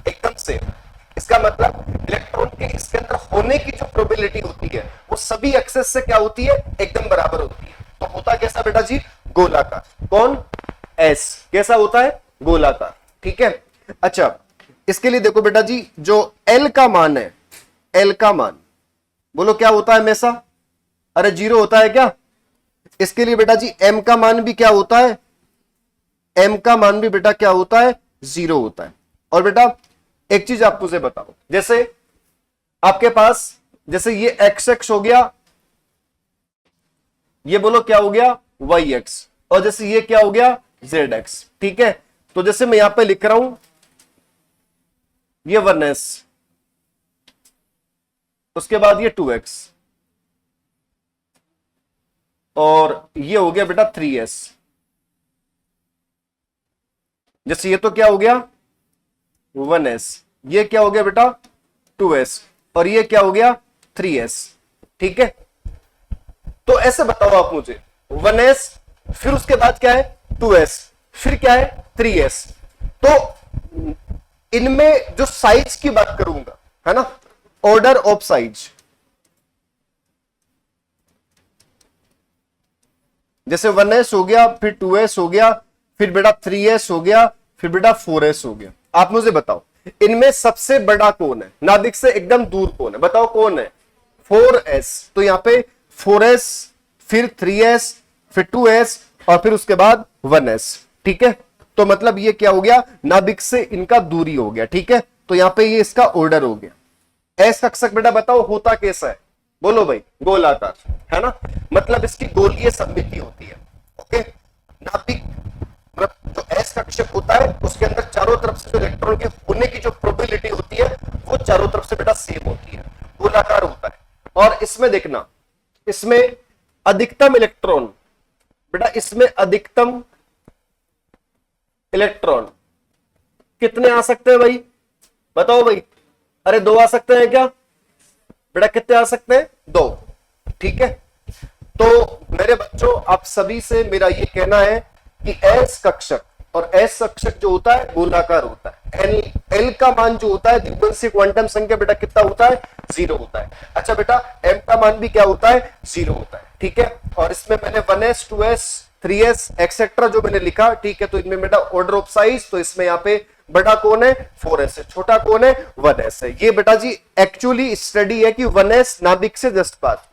एकदम सेम। इसका मतलब इलेक्ट्रॉन के इसके अंदर होने की जो प्रोबेबिलिटी होती है वो सभी एक्सेस से क्या होती है? एकदम बराबर होती है। तो होता कैसा बेटा जी? गोलाकार। कौन? एस। कैसा होता है? गोलाकार, ठीक है। अच्छा, इसके लिए देखो बेटा जी, जो एल का मान है, एल का मान बोलो क्या होता है हमेशा? अरे जीरो होता है क्या? इसके लिए बेटा जी एम का मान भी क्या होता है? एम का मान भी बेटा क्या होता है? जीरो होता है। और बेटा एक चीज आप मुझे बताओ, जैसे आपके पास, जैसे ये एक्स एक्स हो गया, ये बोलो क्या हो गया? वाई एक्स, और जैसे ये क्या हो गया? जेड एक्स, ठीक है। तो जैसे मैं यहां पे लिख रहा हूं ये 1s, उसके बाद ये 2x, और ये हो गया बेटा 3s। जैसे ये तो क्या हो गया? 1s, ये क्या हो गया बेटा? 2s, और ये क्या हो गया? 3s, ठीक है। तो ऐसे बताओ आप मुझे, 1s, फिर उसके बाद क्या है? 2s, फिर क्या है? 3s। तो इनमें जो साइज की बात करूंगा, है ना, ऑर्डर ऑफ साइज, जैसे 1s हो गया, फिर 2s हो गया, फिर बेटा 3s हो गया, फिर बेटा 4s हो गया। आप मुझे बताओ इनमें सबसे बड़ा कौन है? नाभिक से एकदम दूर कौन है? बताओ कौन है? 4s। तो यहां पे 4s, फिर 3s, फिर 2s, और फिर उसके बाद 1s, ठीक है। तो मतलब ये क्या हो गया? नाभिक से इनका दूरी हो गया, ठीक है। तो यहां पे ये इसका ऑर्डर हो गया। एस कक्षक बेटा बताओ होता कैसा है? बोलो भाई, गोलाकार, है ना, मतलब इसकी गोलीय सममिति होती है, ओके। नाभिक मतलब जो एस कक्षक होता है उसके अंदर चारों तरफ से जो इलेक्ट्रॉन के होने की जो प्रोबेबिलिटी होती है वो चारों तरफ से बेटा सेम होती है, गोलाकार होता है। और इसमें देखना, इसमें अधिकतम इलेक्ट्रॉन बेटा, इसमें अधिकतम इलेक्ट्रॉन कितने आ सकते हैं भाई? बताओ भाई। अरे 2 आ सकते हैं क्या बेटा? कितने आ सकते हैं? 2, ठीक है। तो मेरे बच्चों आप सभी से मेरा ये कहना है कि एस कक्षक, और एस कक्षक जो होता है गोलाकार होता है। एल का मान जो होता है द्विवंशी क्वांटम संख्या बेटा कितना होता है? 0 होता है। अच्छा बेटा एम का मान भी क्या होता है? 0 होता है, ठीक है। और इसमें मैंने 1s 2s 3s एक्सेट्रा जो मैंने लिखा, ठीक है। तो इनमें बेटा ऑर्डर ऑफ साइज, तो इसमें यहाँ पे बड़ा कौन है? 4s है, छोटा कौन है? 1s है। ये बेटा जी एक्चुअली स्टडी है कि 1s नाभिक से जस्ट पास,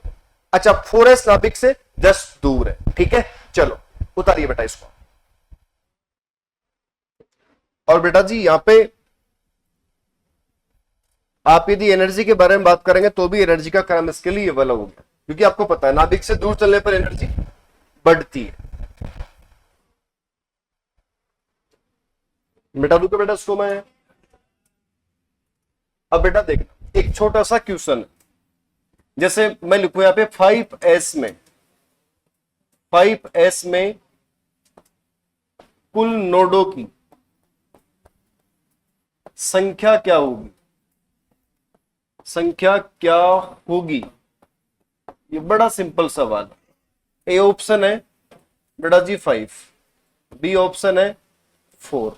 अच्छा 4s नाभिक से जस्ट दूर है, ठीक है। चलो उतारिए बेटा इसको। और बेटा जी यहां पे आप यदि एनर्जी के बारे में बात करेंगे तो भी एनर्जी का क्रम इसके लिए ये वाला हो गया, क्योंकि आपको पता है नाभिक से दूर चलने पर एनर्जी बढ़ती है। मिटा दूं बेटा इसको मैं? अब बेटा देखना एक छोटा सा क्वेश्चन, जैसे मैं लिखूं यहां पे 5s में, 5s में कुल नोडों की संख्या क्या होगी? संख्या क्या होगी? ये बड़ा सिंपल सवाल। ए ऑप्शन है बेटा जी 5, बी ऑप्शन है 4,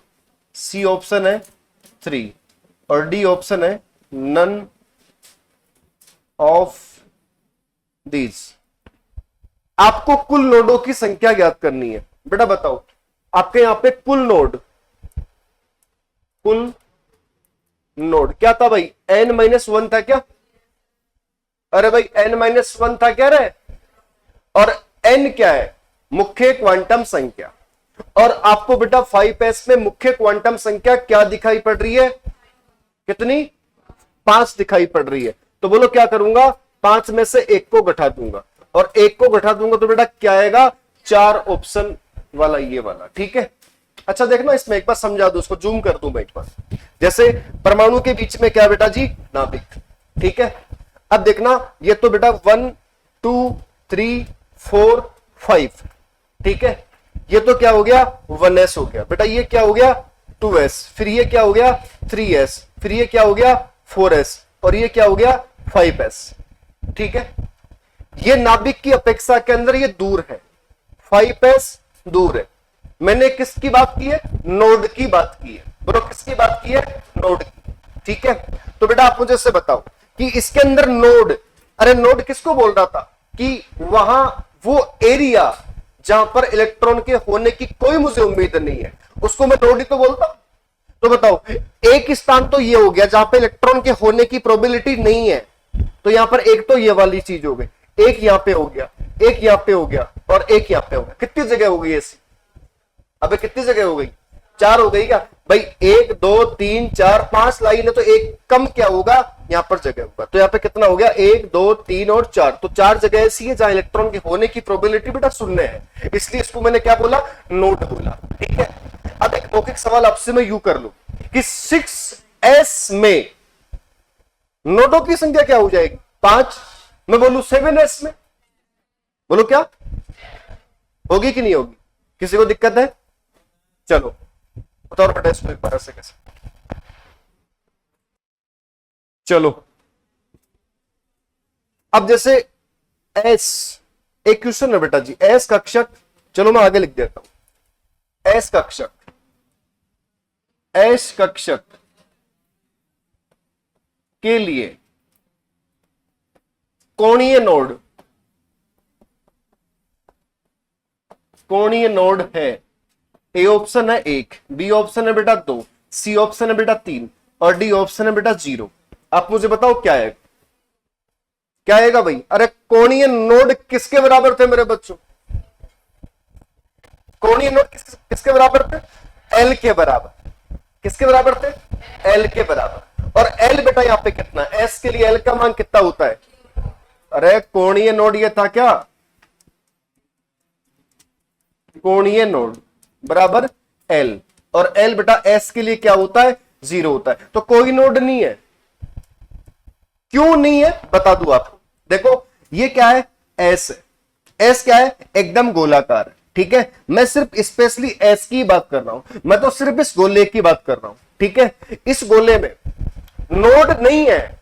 सी ऑप्शन है 3 और डी ऑप्शन है नन ऑफ दीज। आपको कुल नोडों की संख्या ज्ञात करनी है। बेटा बताओ, आपके यहां पे कुल नोड क्या था भाई? n-1 था क्या? अरे भाई n-1 था क्या रे? और n क्या है? मुख्य क्वांटम संख्या। और आपको बेटा 5s में मुख्य क्वांटम संख्या क्या दिखाई पड़ रही है? कितनी? 5 दिखाई पड़ रही है। तो बोलो क्या करूंगा? 5 में से 1 को घटा दूंगा, और 1 को घटा दूंगा तो बेटा क्या आएगा? 4 ऑप्शन वाला, ये वाला। ठीक है, अच्छा देखना इसमें, एक बार समझा दो, उसको जूम कर दूं मैं एक बार। जैसे परमाणु के बीच में क्या बेटा जी? नाभिक। ठीक है, अब देखना, ये तो बेटा 1 2 3 4 5। ठीक है, ये तो क्या हो गया? 1s हो गया बेटा। ये क्या हो गया? 2s। फिर ये क्या हो गया? 3s। फिर ये क्या हो गया? 4s। और ये क्या हो गया? 5s। ठीक है, ये नाभिक की अपेक्षा के अंदर ये दूर है, 5s दूर है। मैंने किसकी बात की है? नोड की बात की है। बोलो किसकी बात की है? नोड की। ठीक है, तो बेटा आप मुझे से बताओ कि इसके अंदर नोड, अरे नोड किसको बोल रहा था? कि वहां वो एरिया जहां पर इलेक्ट्रॉन के होने की कोई मुझे उम्मीद नहीं है, उसको मैं नोड ही तो बोलता हूं। तो बताओ, एक स्थान तो ये हो गया जहां पर इलेक्ट्रॉन के होने की प्रोबेबिलिटी नहीं है, तो यहां पर एक तो ये वाली चीज हो गई, एक यहां पे हो गया, एक यहां पे हो गया और एक यहां पे हो गया। कितनी जगह हो गई ऐसी? अबे कितनी जगह हो गई? 4 हो गई क्या भाई? 1 2 3 4 5 लाइन है, तो एक कम क्या होगा? यहां पर जगह होगा। तो यहां पे कितना हो गया? 1 2 3 और 4। तो 4 जगह ऐसी है जहां इलेक्ट्रॉन के होने की प्रोबेबिलिटी बेटा 0 है, इसलिए इसको मैंने क्या बोला? नोड बोला। ठीक है, अब एक मौखिक सवाल आपसे मैं यूं कर लूं कि 6s में नोडों की संख्या क्या हो जाएगी? 5। मैं बोलूं 7s में, बोलो क्या होगी कि नहीं होगी? किसी को दिक्कत है? चलो बताओ बेटा इसको एक बार से कैसे। चलो अब जैसे एस, एक क्वेश्चन है बेटा जी, एस कक्षक, चलो मैं आगे लिख देता हूं। एस कक्षक, एस कक्षक के लिए कोणीय नोड, कोणीय नोड है। ए ऑप्शन है 1, बी ऑप्शन है बेटा 2, सी ऑप्शन है बेटा 3 और डी ऑप्शन है बेटा 0। आप मुझे बताओ क्या है? क्या आएगा भाई? अरे कोणीय नोड किसके बराबर थे मेरे बच्चों? कोणीय नोड किसके बराबर थे? एल के बराबर। किसके बराबर थे? एल के बराबर। और एल बेटा यहां पे कितना? एस के लिए एल का मान कितना होता है? अरे कोणीय नोड ये था क्या? कोणीय नोड बराबर एल, और एल बेटा एस के लिए क्या होता है? 0 होता है। तो कोई नोड नहीं है। क्यों नहीं है बता दूं आपको। देखो ये क्या है? एस है। एस क्या है? एकदम गोलाकार है। ठीक है, मैं सिर्फ स्पेशली एस की बात कर रहा हूं, मैं तो सिर्फ इस गोले की बात कर रहा हूं। ठीक है, इस गोले में नोड नहीं है,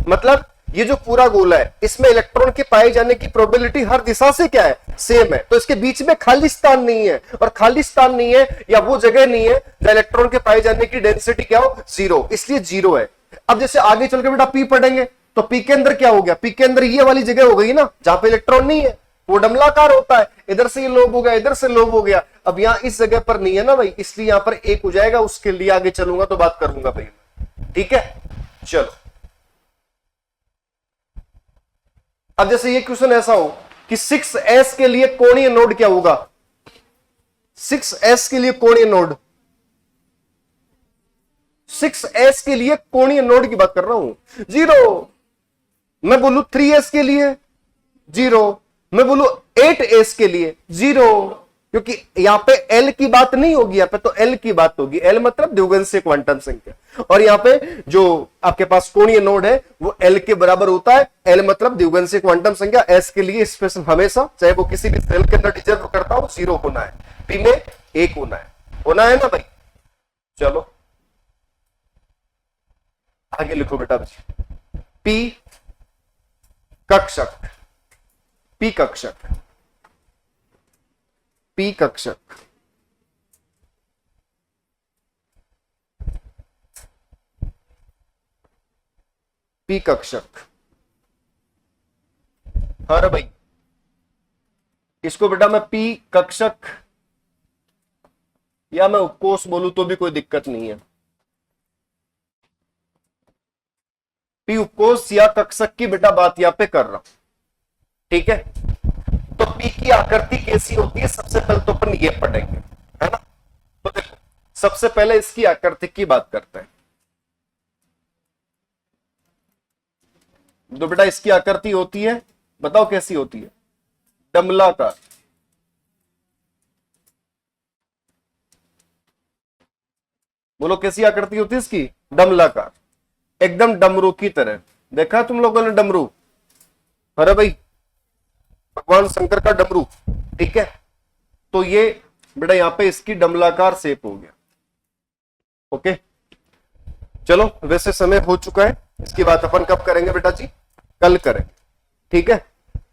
मतलब ये जो पूरा गोला है इसमें इलेक्ट्रॉन के पाए जाने की प्रोबेबिलिटी हर दिशा से क्या है? सेम है। तो इसके बीच में खाली स्थान नहीं है, और खाली स्थान नहीं है या वो जगह नहीं है जहां इलेक्ट्रॉन के पाए जाने की डेंसिटी क्या हो? 0, इसलिए 0 है। अब जैसे आगे चल के बेटा पी पढ़ेंगे, तो पी के अंदर क्या हो गया? पी के अंदर ये वाली जगह हो गई ना जहां पे इलेक्ट्रॉन नहीं है, वो डमलाकार होता है, इधर से ये लोब हो गया, इधर से लोब हो गया। अब यहां इस जगह पर नहीं है ना भाई, इसलिए यहां पर 1 हो जाएगा। उसके लिए आगे चलूंगा तो बात करूंगा भाई। ठीक है, चलो अब जैसे ये क्वेश्चन ऐसा हो कि 6s के लिए कोणीय नोड क्या होगा? 6s के लिए कोणीय नोड, 6s के लिए कोणीय नोड की बात कर रहा हूं। 0। मैं बोलूं 3s के लिए 0, मैं बोलूं 8s के लिए 0, क्योंकि यहां पे l की बात नहीं होगी, यहां पे तो l की बात होगी। l मतलब द्विगुणित क्वांटम संख्या, और यहां पे जो आपके पास कोणीय नोड है वो l के बराबर होता है। l मतलब द्विगुणित क्वांटम संख्या। s के लिए स्पेशल हमेशा, चाहे वो किसी भी सेल के अंदर डिजर्व करता हो, 0 होना है। p में 1 होना है ना भाई। चलो आगे लिखो बेटा। p कक्षक पी कक्षक, पी कक्षक, पी कक्षक। हाँ भाई, इसको बेटा मैं पी कक्षक या मैं उपकोष बोलूं तो भी कोई दिक्कत नहीं है। पी उपकोष या कक्षक की बेटा बात यहां पे कर रहा हूं, ठीक है। तो पी की आकृति कैसी होती है, सबसे पहले तो अपन ये पढ़ेंगे, है ना। तो देखो सबसे पहले इसकी आकृति की बात करते हैं। तो बेटा इसकी आकृति होती है, बताओ कैसी होती है, डमलाकार। बोलो कैसी आकृति होती है इसकी, डमलाकार, एकदम डमरू की तरह। देखा तुम लोगों ने डमरू, अरे भाई भगवान शंकर का डमरू, ठीक है। तो ये बेटा यहां पे इसकी डमलाकार शेप हो गया, ओके। चलो वैसे समय हो चुका है, इसकी बात अपन कब करेंगे बेटा जी, कल करेंगे, ठीक है।